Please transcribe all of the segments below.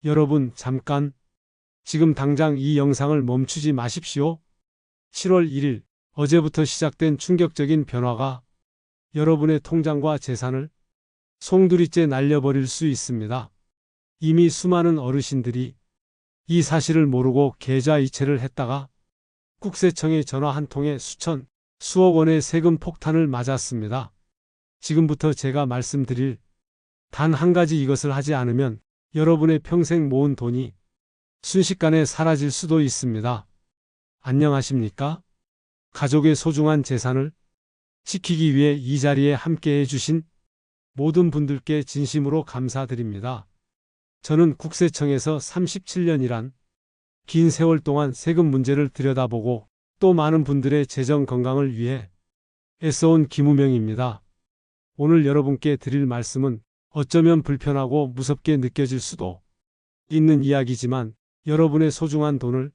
여러분, 잠깐. 지금 당장 이 영상을 멈추지 마십시오. 7월 1일, 어제부터 시작된 충격적인 변화가 여러분의 통장과 재산을 송두리째 날려버릴 수 있습니다. 이미 수많은 어르신들이 이 사실을 모르고 계좌 이체를 했다가 국세청에 전화 한 통에 수천, 수억 원의 세금 폭탄을 맞았습니다. 지금부터 제가 말씀드릴 단 한 가지, 이것을 하지 않으면 여러분의 평생 모은 돈이 순식간에 사라질 수도 있습니다. 안녕하십니까? 가족의 소중한 재산을 지키기 위해 이 자리에 함께해 주신 모든 분들께 진심으로 감사드립니다. 저는 국세청에서 37년이란 긴 세월 동안 세금 문제를 들여다보고 또 많은 분들의 재정 건강을 위해 애써온 김우명입니다. 오늘 여러분께 드릴 말씀은 어쩌면 불편하고 무섭게 느껴질 수도 있는 이야기지만 여러분의 소중한 돈을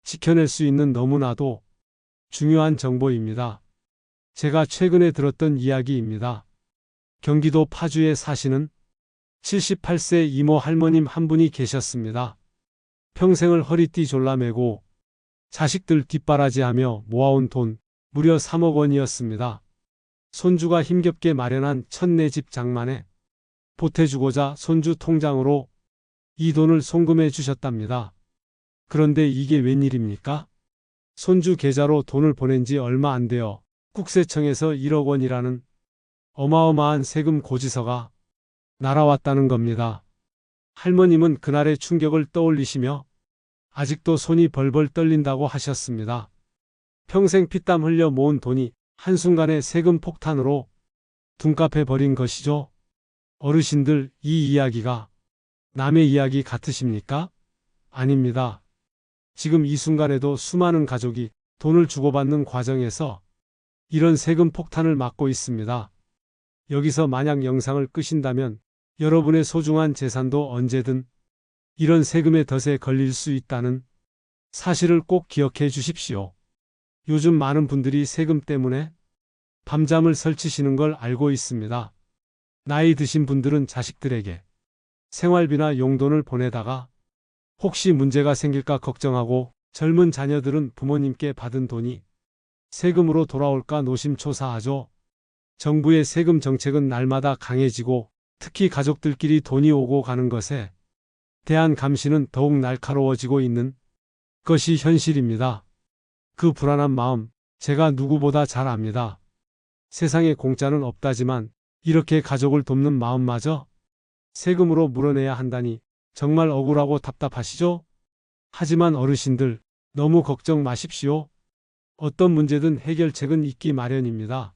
지켜낼 수 있는 너무나도 중요한 정보입니다. 제가 최근에 들었던 이야기입니다. 경기도 파주에 사시는 78세 이모 할머님 한 분이 계셨습니다. 평생을 허리띠 졸라매고 자식들 뒷바라지하며 모아온 돈 무려 3억 원이었습니다. 손주가 힘겹게 마련한 첫내 집 장만에 보태주고자 손주 통장으로 이 돈을 송금해 주셨답니다. 그런데 이게 웬일입니까? 손주 계좌로 돈을 보낸 지 얼마 안 되어 국세청에서 1억 원이라는 어마어마한 세금 고지서가 날아왔다는 겁니다. 할머님은 그날의 충격을 떠올리시며 아직도 손이 벌벌 떨린다고 하셨습니다. 평생 피땀 흘려 모은 돈이 한순간에 세금 폭탄으로 둔갑해 버린 것이죠. 어르신들, 이 이야기가 남의 이야기 같으십니까? 아닙니다. 지금 이 순간에도 수많은 가족이 돈을 주고받는 과정에서 이런 세금 폭탄을 맞고 있습니다. 여기서 만약 영상을 끄신다면 여러분의 소중한 재산도 언제든 이런 세금의 덫에 걸릴 수 있다는 사실을 꼭 기억해 주십시오. 요즘 많은 분들이 세금 때문에 밤잠을 설치시는 걸 알고 있습니다. 나이 드신 분들은 자식들에게 생활비나 용돈을 보내다가 혹시 문제가 생길까 걱정하고, 젊은 자녀들은 부모님께 받은 돈이 세금으로 돌아올까 노심초사하죠. 정부의 세금 정책은 날마다 강해지고 특히 가족들끼리 돈이 오고 가는 것에 대한 감시는 더욱 날카로워지고 있는 것이 현실입니다. 그 불안한 마음 제가 누구보다 잘 압니다. 세상에 공짜는 없다지만 이렇게 가족을 돕는 마음마저 세금으로 물어내야 한다니 정말 억울하고 답답하시죠? 하지만 어르신들, 너무 걱정 마십시오. 어떤 문제든 해결책은 있기 마련입니다.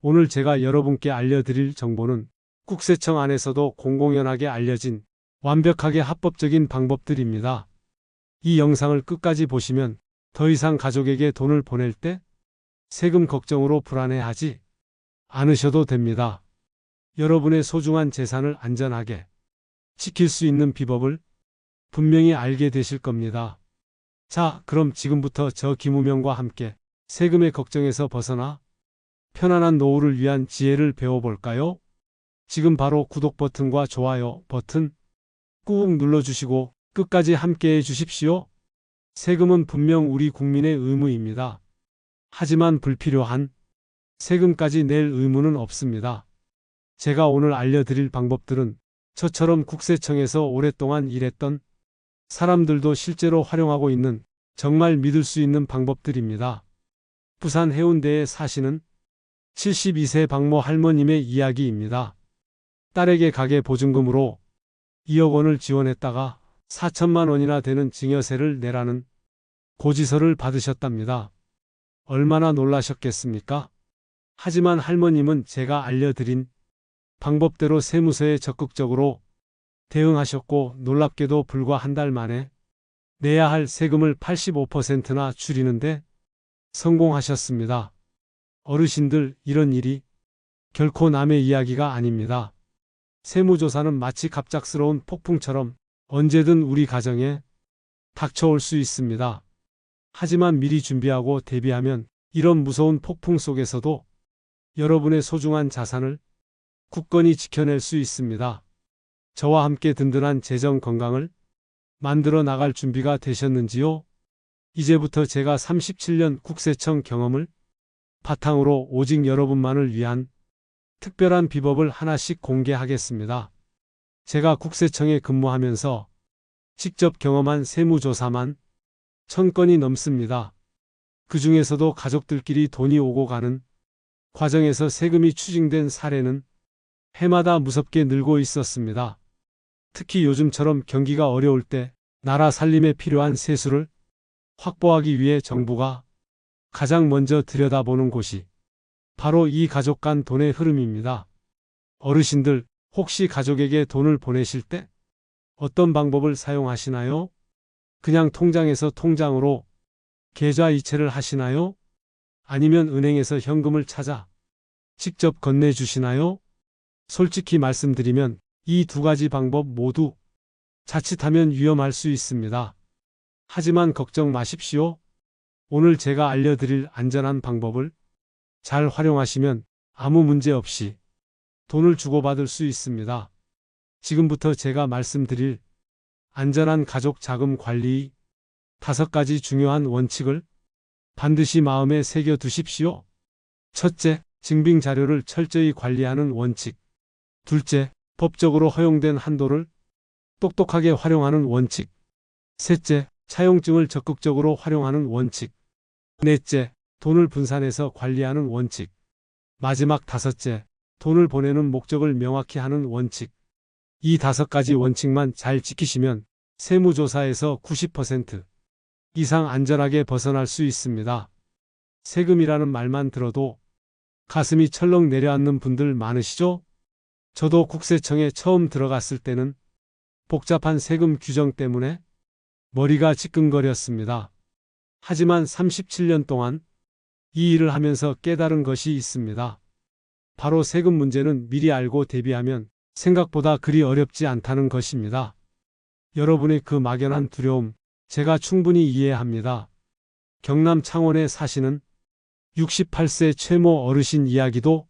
오늘 제가 여러분께 알려드릴 정보는 국세청 안에서도 공공연하게 알려진 완벽하게 합법적인 방법들입니다. 이 영상을 끝까지 보시면 더 이상 가족에게 돈을 보낼 때 세금 걱정으로 불안해하지 않으셔도 됩니다. 여러분의 소중한 재산을 안전하게 지킬 수 있는 비법을 분명히 알게 되실 겁니다. 자, 그럼 지금부터 저 김우명과 함께 세금의 걱정에서 벗어나 편안한 노후를 위한 지혜를 배워볼까요? 지금 바로 구독 버튼과 좋아요 버튼 꾹 눌러주시고 끝까지 함께해 주십시오. 세금은 분명 우리 국민의 의무입니다. 하지만 불필요한 세금까지 낼 의무는 없습니다. 제가 오늘 알려드릴 방법들은 저처럼 국세청에서 오랫동안 일했던 사람들도 실제로 활용하고 있는 정말 믿을 수 있는 방법들입니다. 부산 해운대에 사시는 72세 박모 할머님의 이야기입니다. 딸에게 가계 보증금으로 2억 원을 지원했다가 4천만 원이나 되는 증여세를 내라는 고지서를 받으셨답니다. 얼마나 놀라셨겠습니까? 하지만 할머님은 제가 알려드린 방법대로 세무서에 적극적으로 대응하셨고, 놀랍게도 불과 한 달 만에 내야 할 세금을 85%나 줄이는데 성공하셨습니다. 어르신들, 이런 일이 결코 남의 이야기가 아닙니다. 세무조사는 마치 갑작스러운 폭풍처럼 언제든 우리 가정에 닥쳐올 수 있습니다. 하지만 미리 준비하고 대비하면 이런 무서운 폭풍 속에서도 여러분의 소중한 자산을 굳건히 지켜낼 수 있습니다. 저와 함께 든든한 재정 건강을 만들어 나갈 준비가 되셨는지요? 이제부터 제가 37년 국세청 경험을 바탕으로 오직 여러분만을 위한 특별한 비법을 하나씩 공개하겠습니다. 제가 국세청에 근무하면서 직접 경험한 세무조사만 1000건이 넘습니다. 그 중에서도 가족들끼리 돈이 오고 가는 과정에서 세금이 추징된 사례는 해마다 무섭게 늘고 있었습니다. 특히 요즘처럼 경기가 어려울 때 나라 살림에 필요한 세수를 확보하기 위해 정부가 가장 먼저 들여다보는 곳이 바로 이 가족 간 돈의 흐름입니다. 어르신들, 혹시 가족에게 돈을 보내실 때 어떤 방법을 사용하시나요? 그냥 통장에서 통장으로 계좌 이체를 하시나요? 아니면 은행에서 현금을 찾아 직접 건네주시나요? 솔직히 말씀드리면 이 두 가지 방법 모두 자칫하면 위험할 수 있습니다. 하지만 걱정 마십시오. 오늘 제가 알려드릴 안전한 방법을 잘 활용하시면 아무 문제 없이 돈을 주고받을 수 있습니다. 지금부터 제가 말씀드릴 안전한 가족 자금 관리 5가지 중요한 원칙을 반드시 마음에 새겨 두십시오. 첫째, 증빙 자료를 철저히 관리하는 원칙. 둘째, 법적으로 허용된 한도를 똑똑하게 활용하는 원칙. 셋째, 차용증을 적극적으로 활용하는 원칙. 넷째, 돈을 분산해서 관리하는 원칙. 마지막 5째, 돈을 보내는 목적을 명확히 하는 원칙. 이 5가지 원칙만 잘 지키시면 세무조사에서 90% 이상 안전하게 벗어날 수 있습니다. 세금이라는 말만 들어도 가슴이 철렁 내려앉는 분들 많으시죠? 저도 국세청에 처음 들어갔을 때는 복잡한 세금 규정 때문에 머리가 지끈거렸습니다. 하지만 37년 동안 이 일을 하면서 깨달은 것이 있습니다. 바로 세금 문제는 미리 알고 대비하면 생각보다 그리 어렵지 않다는 것입니다. 여러분의 그 막연한 두려움, 제가 충분히 이해합니다. 경남 창원에 사시는 68세 최모 어르신 이야기도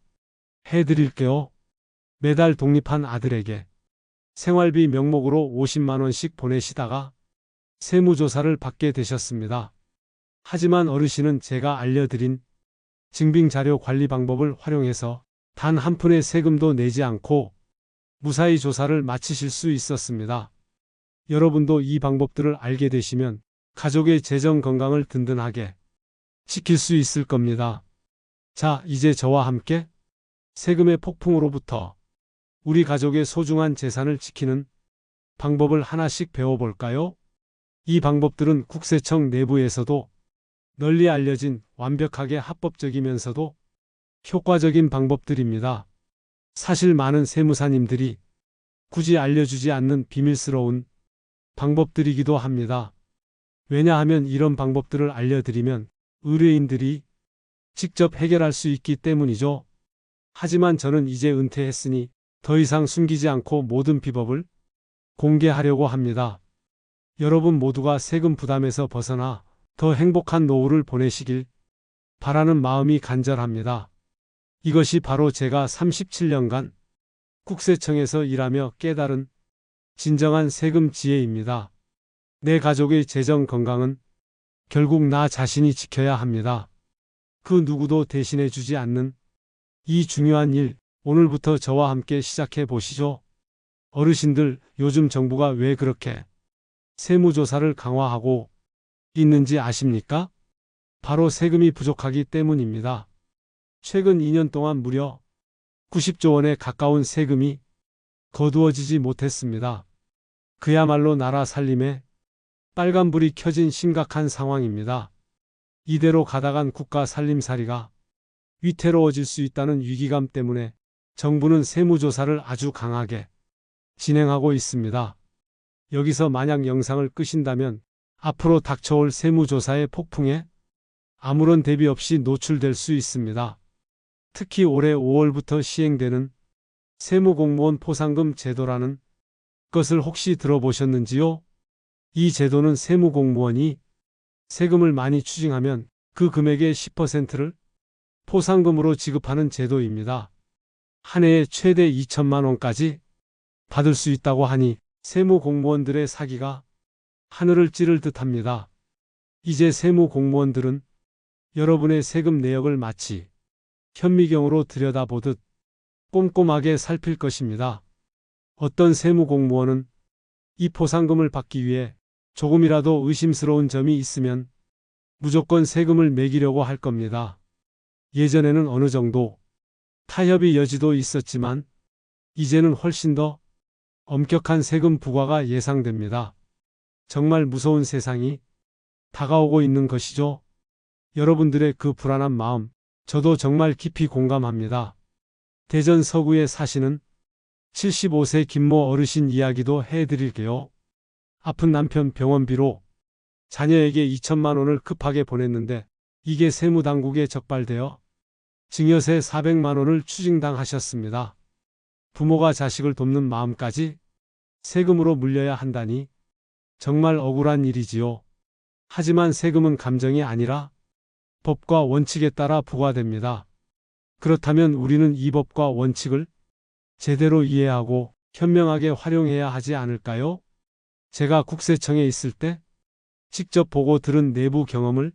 해드릴게요. 매달 독립한 아들에게 생활비 명목으로 50만 원씩 보내시다가 세무조사를 받게 되셨습니다. 하지만 어르신은 제가 알려드린 증빙자료 관리 방법을 활용해서 단 한 푼의 세금도 내지 않고 무사히 조사를 마치실 수 있었습니다. 여러분도 이 방법들을 알게 되시면 가족의 재정 건강을 든든하게 지킬 수 있을 겁니다. 자, 이제 저와 함께 세금의 폭풍으로부터 우리 가족의 소중한 재산을 지키는 방법을 하나씩 배워볼까요? 이 방법들은 국세청 내부에서도 널리 알려진 완벽하게 합법적이면서도 효과적인 방법들입니다. 사실 많은 세무사님들이 굳이 알려주지 않는 비밀스러운 방법들이기도 합니다. 왜냐하면 이런 방법들을 알려드리면 의뢰인들이 직접 해결할 수 있기 때문이죠. 하지만 저는 이제 은퇴했으니 더 이상 숨기지 않고 모든 비법을 공개하려고 합니다. 여러분 모두가 세금 부담에서 벗어나 더 행복한 노후를 보내시길 바라는 마음이 간절합니다. 이것이 바로 제가 37년간 국세청에서 일하며 깨달은 진정한 세금 지혜입니다. 내 가족의 재정 건강은 결국 나 자신이 지켜야 합니다. 그 누구도 대신해 주지 않는 이 중요한 일, 오늘부터 저와 함께 시작해 보시죠. 어르신들, 요즘 정부가 왜 그렇게 세무조사를 강화하고 있는지 아십니까? 바로 세금이 부족하기 때문입니다. 최근 2년 동안 무려 90조 원에 가까운 세금이 거두어지지 못했습니다. 그야말로 나라 살림에 빨간불이 켜진 심각한 상황입니다. 이대로 가다간 국가 살림살이가 위태로워질 수 있다는 위기감 때문에 정부는 세무조사를 아주 강하게 진행하고 있습니다. 여기서 만약 영상을 끄신다면 앞으로 닥쳐올 세무조사의 폭풍에 아무런 대비 없이 노출될 수 있습니다. 특히 올해 5월부터 시행되는 세무공무원 포상금 제도라는 것을 혹시 들어보셨는지요? 이 제도는 세무공무원이 세금을 많이 추징하면 그 금액의 10%를 포상금으로 지급하는 제도입니다. 한 해에 최대 2천만 원까지 받을 수 있다고 하니 세무 공무원들의 사기가 하늘을 찌를 듯합니다. 이제 세무 공무원들은 여러분의 세금 내역을 마치 현미경으로 들여다보듯 꼼꼼하게 살필 것입니다. 어떤 세무 공무원은 이 포상금을 받기 위해 조금이라도 의심스러운 점이 있으면 무조건 세금을 매기려고 할 겁니다. 예전에는 어느 정도 타협의 여지도 있었지만 이제는 훨씬 더 엄격한 세금 부과가 예상됩니다. 정말 무서운 세상이 다가오고 있는 것이죠. 여러분들의 그 불안한 마음, 저도 정말 깊이 공감합니다. 대전 서구에 사시는 75세 김모 어르신 이야기도 해드릴게요. 아픈 남편 병원비로 자녀에게 2천만 원을 급하게 보냈는데 이게 세무당국에 적발되어 증여세 400만 원을 추징당하셨습니다. 부모가 자식을 돕는 마음까지 세금으로 물려야 한다니 정말 억울한 일이지요. 하지만 세금은 감정이 아니라 법과 원칙에 따라 부과됩니다. 그렇다면 우리는 이 법과 원칙을 제대로 이해하고 현명하게 활용해야 하지 않을까요? 제가 국세청에 있을 때 직접 보고 들은 내부 경험을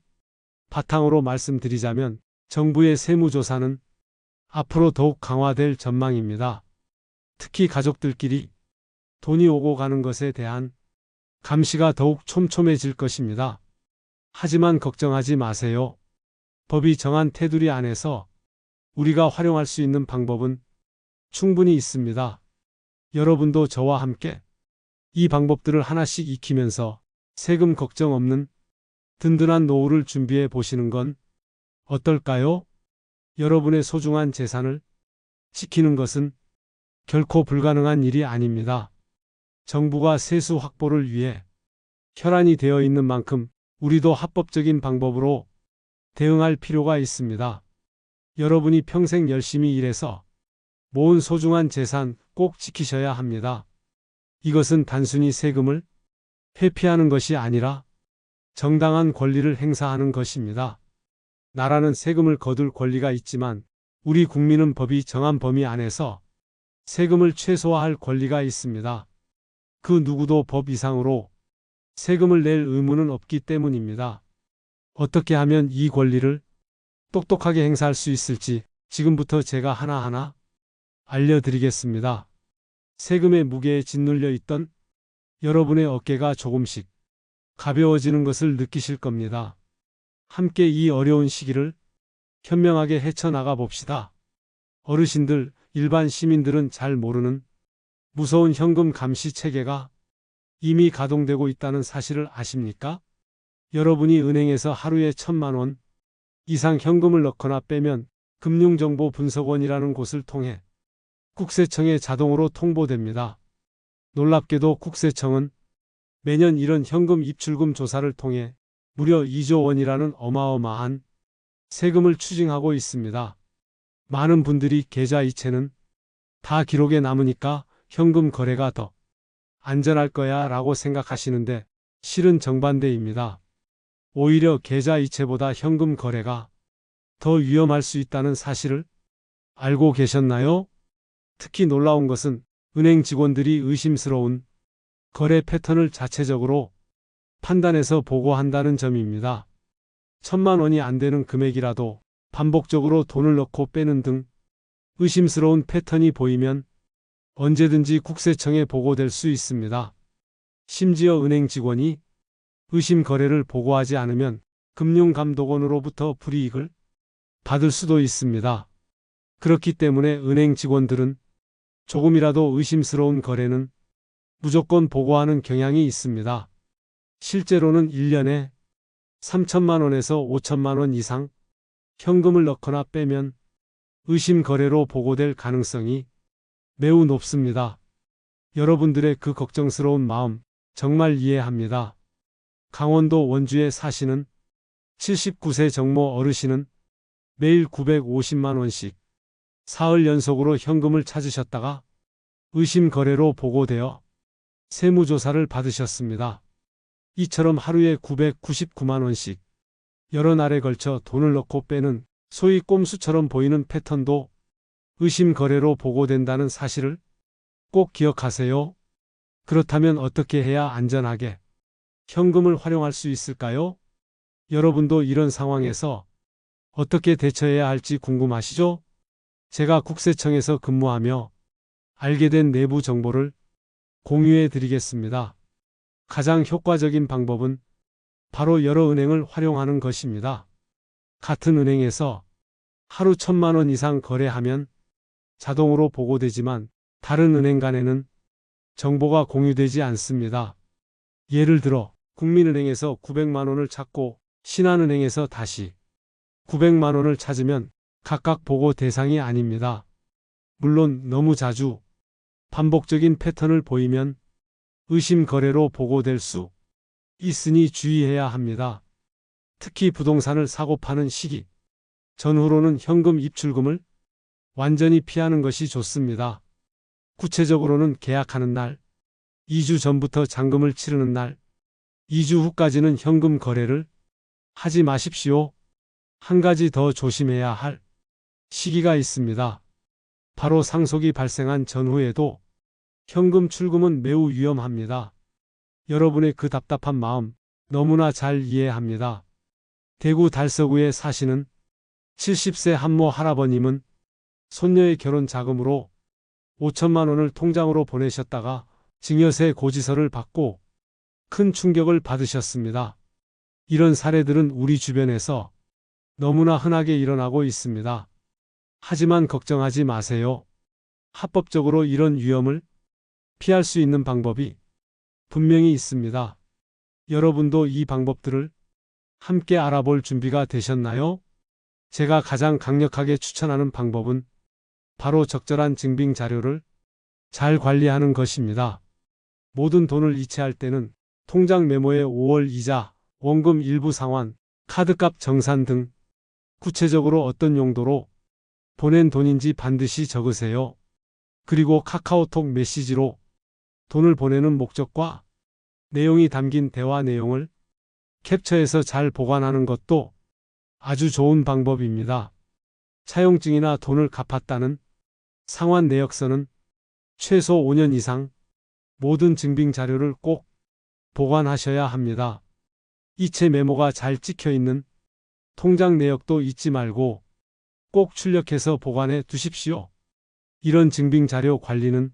바탕으로 말씀드리자면 정부의 세무조사는 앞으로 더욱 강화될 전망입니다. 특히 가족들끼리 돈이 오고 가는 것에 대한 감시가 더욱 촘촘해질 것입니다. 하지만 걱정하지 마세요. 법이 정한 테두리 안에서 우리가 활용할 수 있는 방법은 충분히 있습니다. 여러분도 저와 함께 이 방법들을 하나씩 익히면서 세금 걱정 없는 든든한 노후를 준비해 보시는 건 어떨까요? 여러분의 소중한 재산을 지키는 것은 결코 불가능한 일이 아닙니다. 정부가 세수 확보를 위해 혈안이 되어 있는 만큼 우리도 합법적인 방법으로 대응할 필요가 있습니다. 여러분이 평생 열심히 일해서 모은 소중한 재산 꼭 지키셔야 합니다. 이것은 단순히 세금을 회피하는 것이 아니라 정당한 권리를 행사하는 것입니다. 나라는 세금을 거둘 권리가 있지만 우리 국민은 법이 정한 범위 안에서 세금을 최소화할 권리가 있습니다. 그 누구도 법 이상으로 세금을 낼 의무는 없기 때문입니다. 어떻게 하면 이 권리를 똑똑하게 행사할 수 있을지 지금부터 제가 하나하나 알려드리겠습니다. 세금의 무게에 짓눌려 있던 여러분의 어깨가 조금씩 가벼워지는 것을 느끼실 겁니다. 함께 이 어려운 시기를 현명하게 헤쳐나가 봅시다. 어르신들, 일반 시민들은 잘 모르는 무서운 현금 감시 체계가 이미 가동되고 있다는 사실을 아십니까? 여러분이 은행에서 하루에 1,000만 원 이상 현금을 넣거나 빼면 금융정보분석원이라는 곳을 통해 국세청에 자동으로 통보됩니다. 놀랍게도 국세청은 매년 이런 현금 입출금 조사를 통해 무려 2조 원이라는 어마어마한 세금을 추징하고 있습니다. 많은 분들이 계좌 이체는 다 기록에 남으니까 현금 거래가 더 안전할 거야 라고 생각하시는데 실은 정반대입니다. 오히려 계좌 이체보다 현금 거래가 더 위험할 수 있다는 사실을 알고 계셨나요? 특히 놀라운 것은 은행 직원들이 의심스러운 거래 패턴을 자체적으로 판단해서 보고한다는 점입니다. 1,000만 원이 안 되는 금액이라도 반복적으로 돈을 넣고 빼는 등 의심스러운 패턴이 보이면 언제든지 국세청에 보고될 수 있습니다. 심지어 은행 직원이 의심 거래를 보고하지 않으면 금융감독원으로부터 불이익을 받을 수도 있습니다. 그렇기 때문에 은행 직원들은 조금이라도 의심스러운 거래는 무조건 보고하는 경향이 있습니다. 실제로는 1년에 3천만 원에서 5천만 원 이상 현금을 넣거나 빼면 의심 거래로 보고될 가능성이 매우 높습니다. 여러분들의 그 걱정스러운 마음 정말 이해합니다. 강원도 원주에 사시는 79세 정모 어르신은 매일 950만 원씩 사흘 연속으로 현금을 찾으셨다가 의심 거래로 보고되어 세무조사를 받으셨습니다. 이처럼 하루에 999만 원씩 여러 날에 걸쳐 돈을 넣고 빼는 소위 꼼수처럼 보이는 패턴도 의심 거래로 보고된다는 사실을 꼭 기억하세요. 그렇다면 어떻게 해야 안전하게 현금을 활용할 수 있을까요? 여러분도 이런 상황에서 어떻게 대처해야 할지 궁금하시죠? 제가 국세청에서 근무하며 알게 된 내부 정보를 공유해 드리겠습니다. 가장 효과적인 방법은 바로 여러 은행을 활용하는 것입니다. 같은 은행에서 하루 1,000만 원 이상 거래하면 자동으로 보고되지만 다른 은행 간에는 정보가 공유되지 않습니다. 예를 들어 국민은행에서 900만 원을 찾고 신한은행에서 다시 900만 원을 찾으면 각각 보고 대상이 아닙니다. 물론 너무 자주 반복적인 패턴을 보이면 의심 거래로 보고될 수 있으니 주의해야 합니다. 특히 부동산을 사고 파는 시기 전후로는 현금 입출금을 완전히 피하는 것이 좋습니다. 구체적으로는 계약하는 날, 2주 전부터 잔금을 치르는 날, 2주 후까지는 현금 거래를 하지 마십시오. 한 가지 더 조심해야 할 시기가 있습니다. 바로 상속이 발생한 전후에도 현금 출금은 매우 위험합니다. 여러분의 그 답답한 마음 너무나 잘 이해합니다. 대구 달서구에 사시는 70세 한모 할아버님은 손녀의 결혼 자금으로 5천만 원을 통장으로 보내셨다가 증여세 고지서를 받고 큰 충격을 받으셨습니다. 이런 사례들은 우리 주변에서 너무나 흔하게 일어나고 있습니다. 하지만 걱정하지 마세요. 합법적으로 이런 위험을 피할 수 있는 방법이 분명히 있습니다. 여러분도 이 방법들을 함께 알아볼 준비가 되셨나요? 제가 가장 강력하게 추천하는 방법은 바로 적절한 증빙 자료를 잘 관리하는 것입니다. 모든 돈을 이체할 때는 통장 메모에 5월 이자, 원금 일부 상환, 카드값 정산 등 구체적으로 어떤 용도로 보낸 돈인지 반드시 적으세요. 그리고 카카오톡 메시지로 돈을 보내는 목적과 내용이 담긴 대화 내용을 캡처해서 잘 보관하는 것도 아주 좋은 방법입니다. 차용증이나 돈을 갚았다는 상환 내역서는 최소 5년 이상 모든 증빙 자료를 꼭 보관하셔야 합니다. 이체 메모가 잘 찍혀 있는 통장 내역도 잊지 말고 꼭 출력해서 보관해 두십시오. 이런 증빙 자료 관리는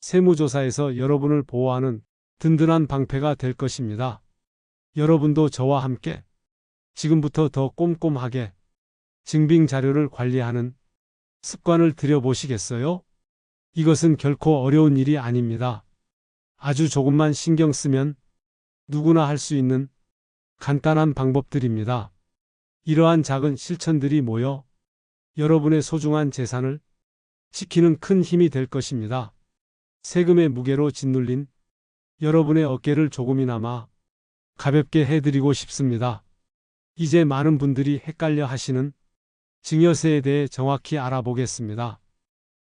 세무조사에서 여러분을 보호하는 든든한 방패가 될 것입니다. 여러분도 저와 함께 지금부터 더 꼼꼼하게 증빙 자료를 관리하는 습관을 들여보시겠어요? 이것은 결코 어려운 일이 아닙니다. 아주 조금만 신경 쓰면 누구나 할 수 있는 간단한 방법들입니다. 이러한 작은 실천들이 모여 여러분의 소중한 재산을 지키는 큰 힘이 될 것입니다. 세금의 무게로 짓눌린 여러분의 어깨를 조금이나마 가볍게 해드리고 싶습니다. 이제 많은 분들이 헷갈려 하시는 증여세에 대해 정확히 알아보겠습니다.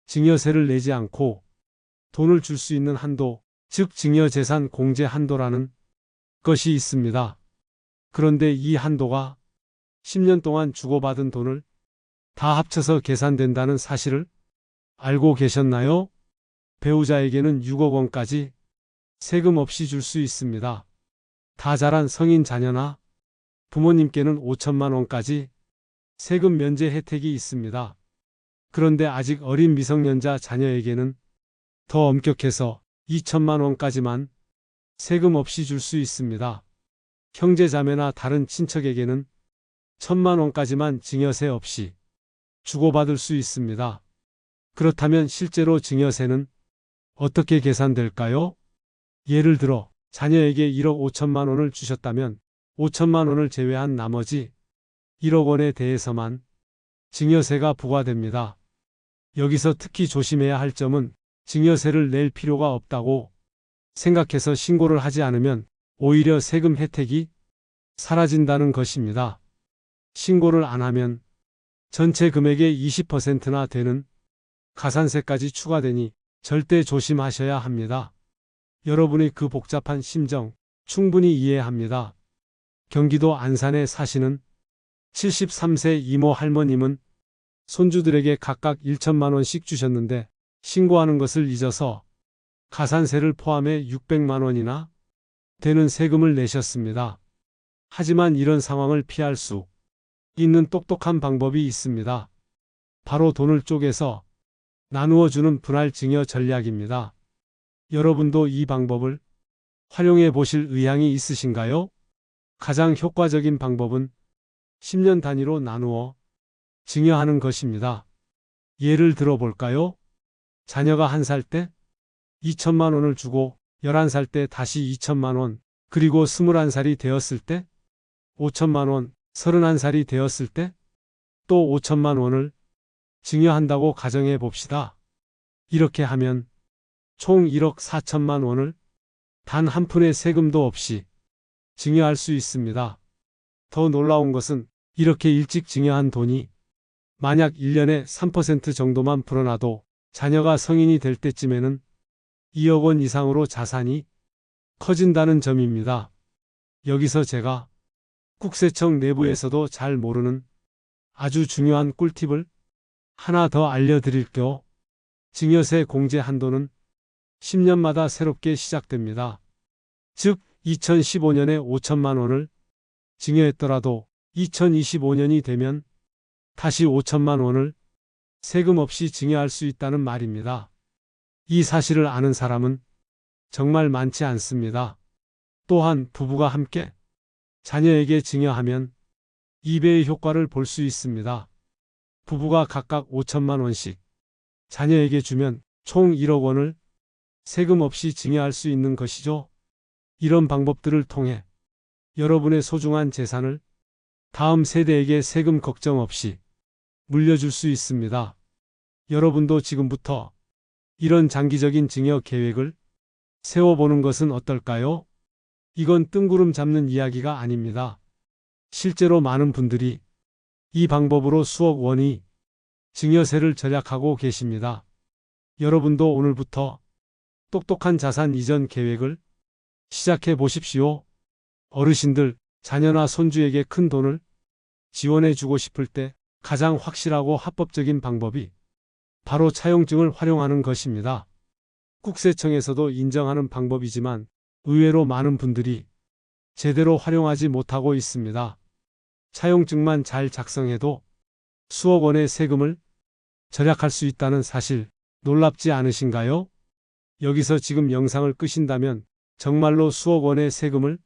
증여세를 내지 않고 돈을 줄 수 있는 한도, 즉 증여재산 공제 한도라는 것이 있습니다. 그런데 이 한도가 10년 동안 주고받은 돈을 다 합쳐서 계산된다는 사실을 알고 계셨나요? 배우자에게는 6억 원까지 세금 없이 줄 수 있습니다. 다 자란 성인 자녀나 부모님께는 5천만 원까지 세금 면제 혜택이 있습니다. 그런데 아직 어린 미성년자 자녀에게는 더 엄격해서 2천만 원까지만 세금 없이 줄 수 있습니다. 형제자매나 다른 친척에게는 1,000만 원까지만 증여세 없이 주고받을 수 있습니다. 그렇다면 실제로 증여세는 어떻게 계산될까요? 예를 들어 자녀에게 1억 5천만 원을 주셨다면 5천만 원을 제외한 나머지 1억 원에 대해서만 증여세가 부과됩니다. 여기서 특히 조심해야 할 점은 증여세를 낼 필요가 없다고 생각해서 신고를 하지 않으면 오히려 세금 혜택이 사라진다는 것입니다. 신고를 안 하면 전체 금액의 20%나 되는 가산세까지 추가되니 절대 조심하셔야 합니다. 여러분의 그 복잡한 심정 충분히 이해합니다. 경기도 안산에 사시는 73세 이모 할머님은 손주들에게 각각 1천만 원씩 주셨는데 신고하는 것을 잊어서 가산세를 포함해 600만 원이나 되는 세금을 내셨습니다. 하지만 이런 상황을 피할 수 있는 똑똑한 방법이 있습니다. 바로 돈을 쪼개서 나누어 주는 분할 증여 전략입니다. 여러분도 이 방법을 활용해 보실 의향이 있으신가요? 가장 효과적인 방법은 10년 단위로 나누어 증여하는 것입니다. 예를 들어 볼까요? 자녀가 1살 때 2천만 원을 주고 11살 때 다시 2천만 원, 그리고 21살이 되었을 때 5천만 원, 31살이 되었을 때 또 5천만 원을 증여한다고 가정해 봅시다. 이렇게 하면 총 1억 4천만 원을 단 한 푼의 세금도 없이 증여할 수 있습니다. 더 놀라운 것은 이렇게 일찍 증여한 돈이 만약 1년에 3% 정도만 불어나도 자녀가 성인이 될 때쯤에는 2억 원 이상으로 자산이 커진다는 점입니다. 여기서 제가 국세청 내부에서도 잘 모르는 아주 중요한 꿀팁을 하나 더 알려드릴게요. 증여세 공제 한도는 10년마다 새롭게 시작됩니다. 즉 2015년에 5천만 원을 증여했더라도 2025년이 되면 다시 5천만 원을 세금 없이 증여할 수 있다는 말입니다. 이 사실을 아는 사람은 정말 많지 않습니다. 또한 부부가 함께 자녀에게 증여하면 2배의 효과를 볼 수 있습니다. 부부가 각각 5천만 원씩 자녀에게 주면 총 1억 원을 세금 없이 증여할 수 있는 것이죠. 이런 방법들을 통해 여러분의 소중한 재산을 다음 세대에게 세금 걱정 없이 물려줄 수 있습니다. 여러분도 지금부터 이런 장기적인 증여 계획을 세워보는 것은 어떨까요? 이건 뜬구름 잡는 이야기가 아닙니다. 실제로 많은 분들이 이 방법으로 수억 원의 증여세를 절약하고 계십니다. 여러분도 오늘부터 똑똑한 자산 이전 계획을 시작해 보십시오. 어르신들, 자녀나 손주에게 큰 돈을 지원해 주고 싶을 때 가장 확실하고 합법적인 방법이 바로 차용증을 활용하는 것입니다. 국세청에서도 인정하는 방법이지만 의외로 많은 분들이 제대로 활용하지 못하고 있습니다. 차용증만 잘 작성해도 수억 원의 세금을 절약할 수 있다는 사실 놀랍지 않으신가요? 여기서 지금 영상을 끄신다면 정말로 수억 원의 세금을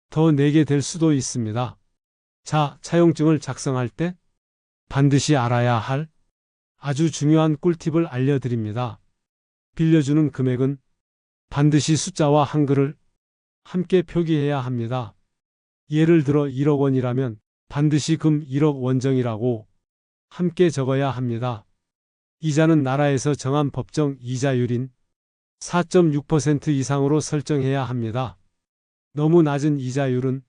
더 내게 될 수도 있습니다. 자, 차용증을 작성할 때 반드시 알아야 할 아주 중요한 꿀팁을 알려드립니다. 빌려주는 금액은 반드시 숫자와 한글을 함께 표기해야 합니다. 예를 들어 1억 원이라면 반드시 금 1억 원정이라고 함께 적어야 합니다. 이자는 나라에서 정한 법정 이자율인 4.6% 이상으로 설정해야 합니다. 너무 낮은 이자율은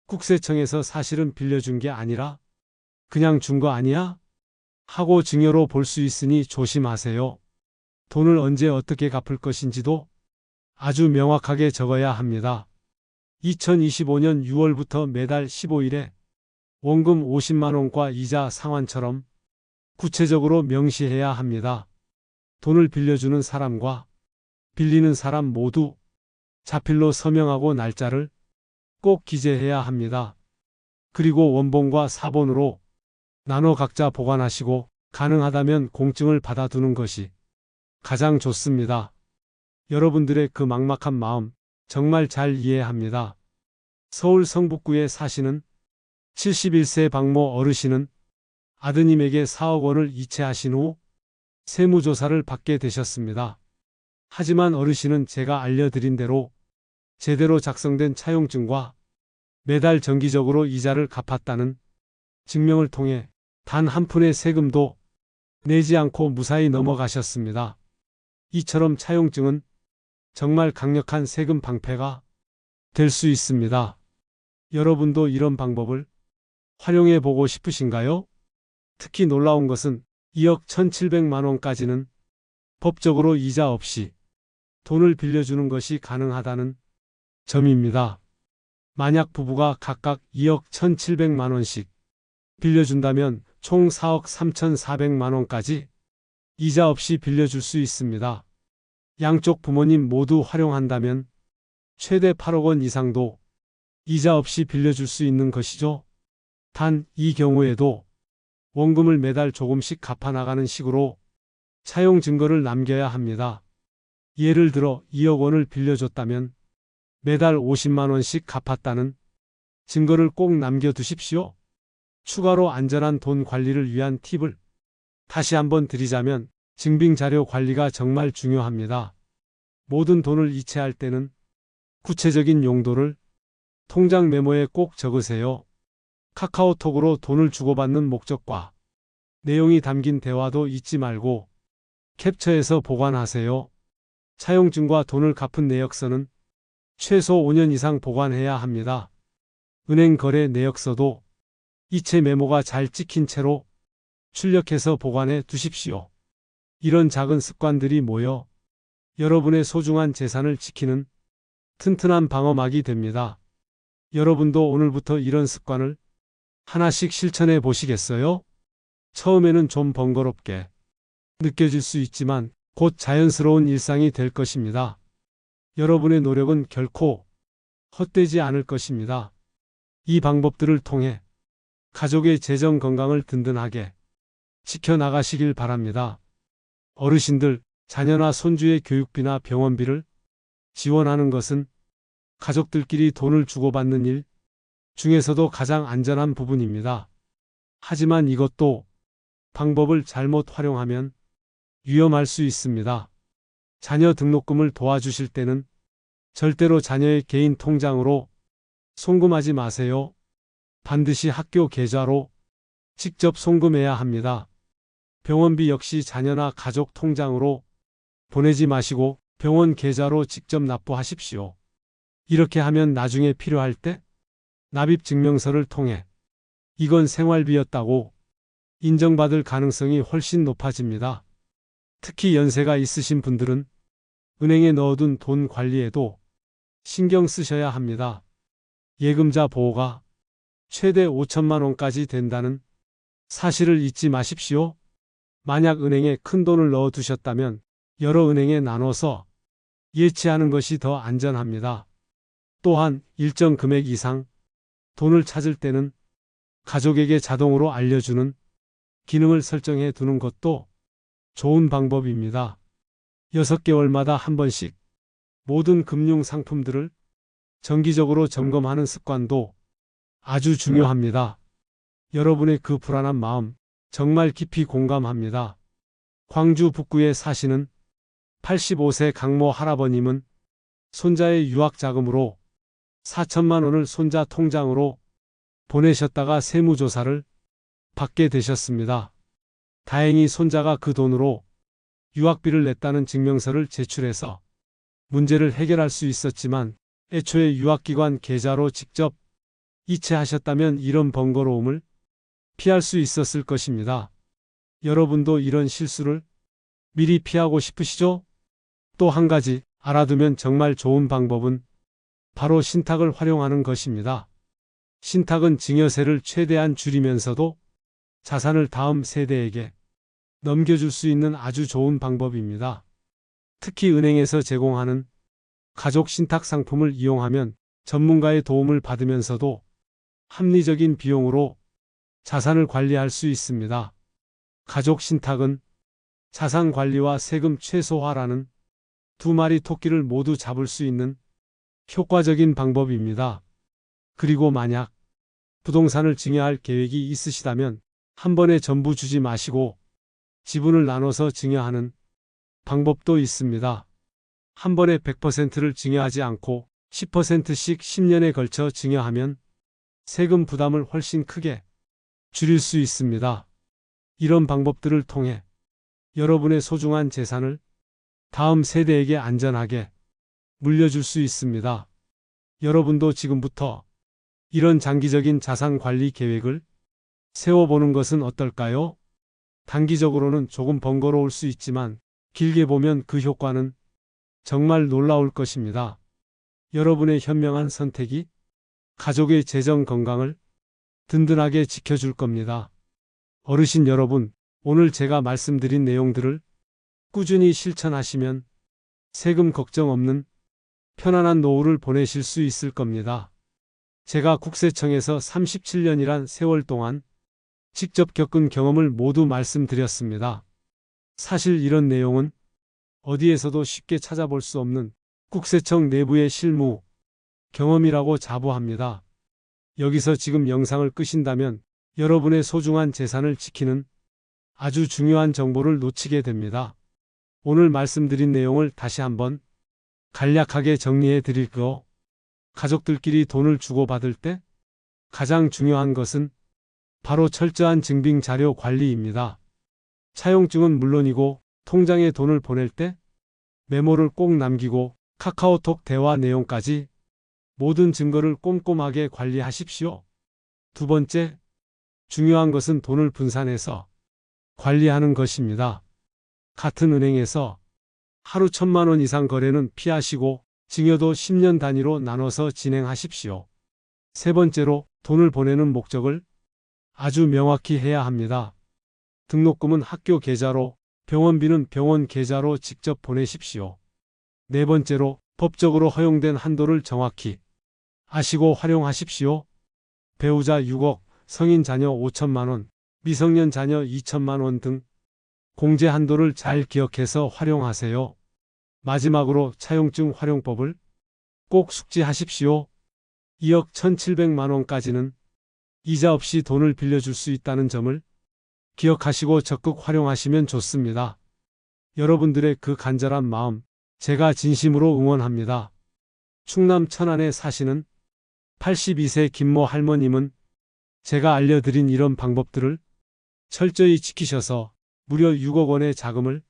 국세청에서 사실은 빌려준 게 아니라 그냥 준 거 아니야? 하고 증여로 볼 수 있으니 조심하세요. 돈을 언제 어떻게 갚을 것인지도 아주 명확하게 적어야 합니다. 2025년 6월부터 매달 15일에 원금 50만 원과 이자 상환처럼 구체적으로 명시해야 합니다. 돈을 빌려주는 사람과 빌리는 사람 모두 자필로 서명하고 날짜를 꼭 기재해야 합니다. 그리고 원본과 사본으로 나눠 각자 보관하시고 가능하다면 공증을 받아두는 것이 가장 좋습니다. 여러분들의 그 막막한 마음 정말 잘 이해합니다. 서울 성북구에 사시는 71세 박모 어르신은 아드님에게 4억 원을 이체하신 후 세무조사를 받게 되셨습니다. 하지만 어르신은 제가 알려드린 대로 제대로 작성된 차용증과 매달 정기적으로 이자를 갚았다는 증명을 통해 단 한 푼의 세금도 내지 않고 무사히 넘어가셨습니다. 이처럼 차용증은 정말 강력한 세금 방패가 될 수 있습니다. 여러분도 이런 방법을 활용해 보고 싶으신가요? 특히 놀라운 것은 2억 1,700만 원까지는 법적으로 이자 없이 돈을 빌려주는 것이 가능하다는 점입니다. 만약 부부가 각각 2억 1,700만 원씩 빌려준다면 총 4억 3,400만 원까지 이자 없이 빌려줄 수 있습니다. 양쪽 부모님 모두 활용한다면 최대 8억 원 이상도 이자 없이 빌려줄 수 있는 것이죠. 단 이 경우에도 원금을 매달 조금씩 갚아나가는 식으로 차용 증거를 남겨야 합니다. 예를 들어 2억 원을 빌려줬다면 매달 50만 원씩 갚았다는 증거를 꼭 남겨두십시오. 추가로 안전한 돈 관리를 위한 팁을 다시 한번 드리자면 증빙자료 관리가 정말 중요합니다. 모든 돈을 이체할 때는 구체적인 용도를 통장 메모에 꼭 적으세요. 카카오톡으로 돈을 주고받는 목적과 내용이 담긴 대화도 잊지 말고 캡처해서 보관하세요. 차용증과 돈을 갚은 내역서는 최소 5년 이상 보관해야 합니다. 은행 거래 내역서도 이체 메모가 잘 찍힌 채로 출력해서 보관해 두십시오. 이런 작은 습관들이 모여 여러분의 소중한 재산을 지키는 튼튼한 방어막이 됩니다. 여러분도 오늘부터 이런 습관을 하나씩 실천해 보시겠어요? 처음에는 좀 번거롭게 느껴질 수 있지만 곧 자연스러운 일상이 될 것입니다. 여러분의 노력은 결코 헛되지 않을 것입니다. 이 방법들을 통해 가족의 재정 건강을 든든하게 지켜나가시길 바랍니다. 어르신들, 자녀나 손주의 교육비나 병원비를 지원하는 것은 가족들끼리 돈을 주고받는 일 중에서도 가장 안전한 부분입니다. 하지만 이것도 방법을 잘못 활용하면 위험할 수 있습니다. 자녀 등록금을 도와주실 때는 절대로 자녀의 개인 통장으로 송금하지 마세요. 반드시 학교 계좌로 직접 송금해야 합니다. 병원비 역시 자녀나 가족 통장으로 보내지 마시고 병원 계좌로 직접 납부하십시오. 이렇게 하면 나중에 필요할 때 납입 증명서를 통해 이건 생활비였다고 인정받을 가능성이 훨씬 높아집니다. 특히 연세가 있으신 분들은 은행에 넣어둔 돈 관리에도 신경 쓰셔야 합니다. 예금자 보호가 최대 5천만 원까지 된다는 사실을 잊지 마십시오. 만약 은행에 큰 돈을 넣어 두셨다면 여러 은행에 나눠서 예치하는 것이 더 안전합니다. 또한 일정 금액 이상 돈을 찾을 때는 가족에게 자동으로 알려주는 기능을 설정해 두는 것도 좋은 방법입니다. 6개월마다 한 번씩 모든 금융 상품들을 정기적으로 점검하는 습관도 아주 중요합니다. 여러분의 그 불안한 마음 정말 깊이 공감합니다. 광주 북구에 사시는 85세 강모 할아버님은 손자의 유학 자금으로 4천만 원을 손자 통장으로 보내셨다가 세무조사를 받게 되셨습니다. 다행히 손자가 그 돈으로 유학비를 냈다는 증명서를 제출해서 문제를 해결할 수 있었지만 애초에 유학기관 계좌로 직접 이체하셨다면 이런 번거로움을 피할 수 있었을 것입니다. 여러분도 이런 실수를 미리 피하고 싶으시죠? 또 한 가지 알아두면 정말 좋은 방법은 바로 신탁을 활용하는 것입니다. 신탁은 증여세를 최대한 줄이면서도 자산을 다음 세대에게 넘겨줄 수 있는 아주 좋은 방법입니다. 특히 은행에서 제공하는 가족 신탁 상품을 이용하면 전문가의 도움을 받으면서도 합리적인 비용으로 자산을 관리할 수 있습니다. 가족 신탁은 자산 관리와 세금 최소화라는 두 마리 토끼를 모두 잡을 수 있는 효과적인 방법입니다. 그리고 만약 부동산을 증여할 계획이 있으시다면 한 번에 전부 주지 마시고 지분을 나눠서 증여하는 방법도 있습니다. 한 번에 100%를 증여하지 않고 10%씩 10년에 걸쳐 증여하면 세금 부담을 훨씬 크게 줄일 수 있습니다. 이런 방법들을 통해 여러분의 소중한 재산을 다음 세대에게 안전하게 물려줄 수 있습니다. 여러분도 지금부터 이런 장기적인 자산 관리 계획을 세워보는 것은 어떨까요? 단기적으로는 조금 번거로울 수 있지만 길게 보면 그 효과는 정말 놀라울 것입니다. 여러분의 현명한 선택이 가족의 재정 건강을 든든하게 지켜줄 겁니다. 어르신 여러분, 오늘 제가 말씀드린 내용들을 꾸준히 실천하시면 세금 걱정 없는 편안한 노후를 보내실 수 있을 겁니다. 제가 국세청에서 37년이란 세월 동안 직접 겪은 경험을 모두 말씀드렸습니다. 사실 이런 내용은 어디에서도 쉽게 찾아볼 수 없는 국세청 내부의 실무 경험이라고 자부합니다. 여기서 지금 영상을 끄신다면 여러분의 소중한 재산을 지키는 아주 중요한 정보를 놓치게 됩니다. 오늘 말씀드린 내용을 다시 한번 간략하게 정리해 드릴게요. 가족들끼리 돈을 주고받을 때 가장 중요한 것은 바로 철저한 증빙 자료 관리입니다. 차용증은 물론이고 통장에 돈을 보낼 때 메모를 꼭 남기고 카카오톡 대화 내용까지 모든 증거를 꼼꼼하게 관리하십시오. 두 번째, 중요한 것은 돈을 분산해서 관리하는 것입니다. 같은 은행에서 하루 1,000만 원 이상 거래는 피하시고 증여도 10년 단위로 나눠서 진행하십시오. 세 번째로, 돈을 보내는 목적을 아주 명확히 해야 합니다. 등록금은 학교 계좌로, 병원비는 병원 계좌로 직접 보내십시오. 네 번째로, 법적으로 허용된 한도를 정확히 아시고 활용하십시오. 배우자 6억, 성인 자녀 5천만 원, 미성년 자녀 2천만 원 등 공제 한도를 잘 기억해서 활용하세요. 마지막으로 차용증 활용법을 꼭 숙지하십시오. 2억 1,700만 원까지는 이자 없이 돈을 빌려줄 수 있다는 점을 기억하시고 적극 활용하시면 좋습니다. 여러분들의 그 간절한 마음 제가 진심으로 응원합니다. 충남 천안에 사시는 82세 김모 할머님은 제가 알려드린 이런 방법들을 철저히 지키셔서 무려 6억 원의 자금을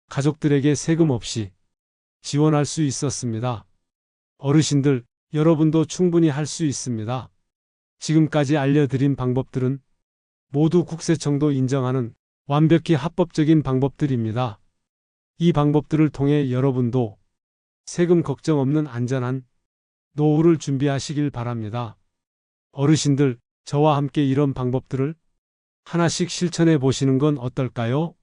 가족들에게 세금 없이 지원할 수 있었습니다. 어르신들, 여러분도 충분히 할 수 있습니다. 지금까지 알려드린 방법들은 모두 국세청도 인정하는 완벽히 합법적인 방법들입니다. 이 방법들을 통해 여러분도 세금 걱정 없는 안전한 노후를 준비하시길 바랍니다. 어르신들, 저와 함께 이런 방법들을 하나씩 실천해 보시는 건 어떨까요?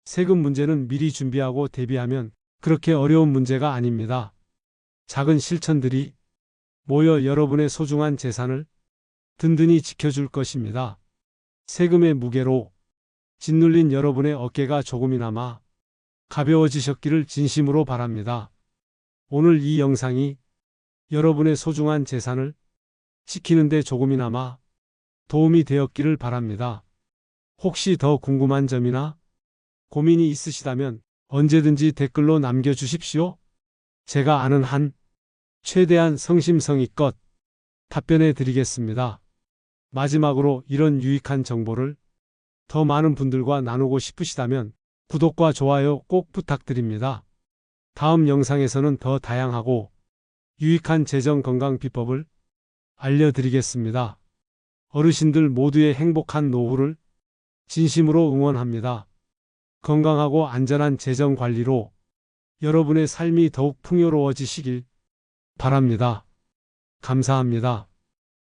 세금 문제는 미리 준비하고 대비하면 그렇게 어려운 문제가 아닙니다. 작은 실천들이 모여 여러분의 소중한 재산을 든든히 지켜줄 것입니다. 세금의 무게로 짓눌린 여러분의 어깨가 조금이나마 가벼워지셨기를 진심으로 바랍니다. 오늘 이 영상이 여러분의 소중한 재산을 지키는 데 조금이나마 도움이 되었기를 바랍니다. 혹시 더 궁금한 점이나 고민이 있으시다면 언제든지 댓글로 남겨주십시오. 제가 아는 한 최대한 성심성의껏 답변해 드리겠습니다. 마지막으로 이런 유익한 정보를 더 많은 분들과 나누고 싶으시다면 구독과 좋아요 꼭 부탁드립니다. 다음 영상에서는 더 다양하고 유익한 재정 건강 비법을 알려드리겠습니다. 어르신들 모두의 행복한 노후를 진심으로 응원합니다. 건강하고 안전한 재정 관리로 여러분의 삶이 더욱 풍요로워지시길 바랍니다. 감사합니다.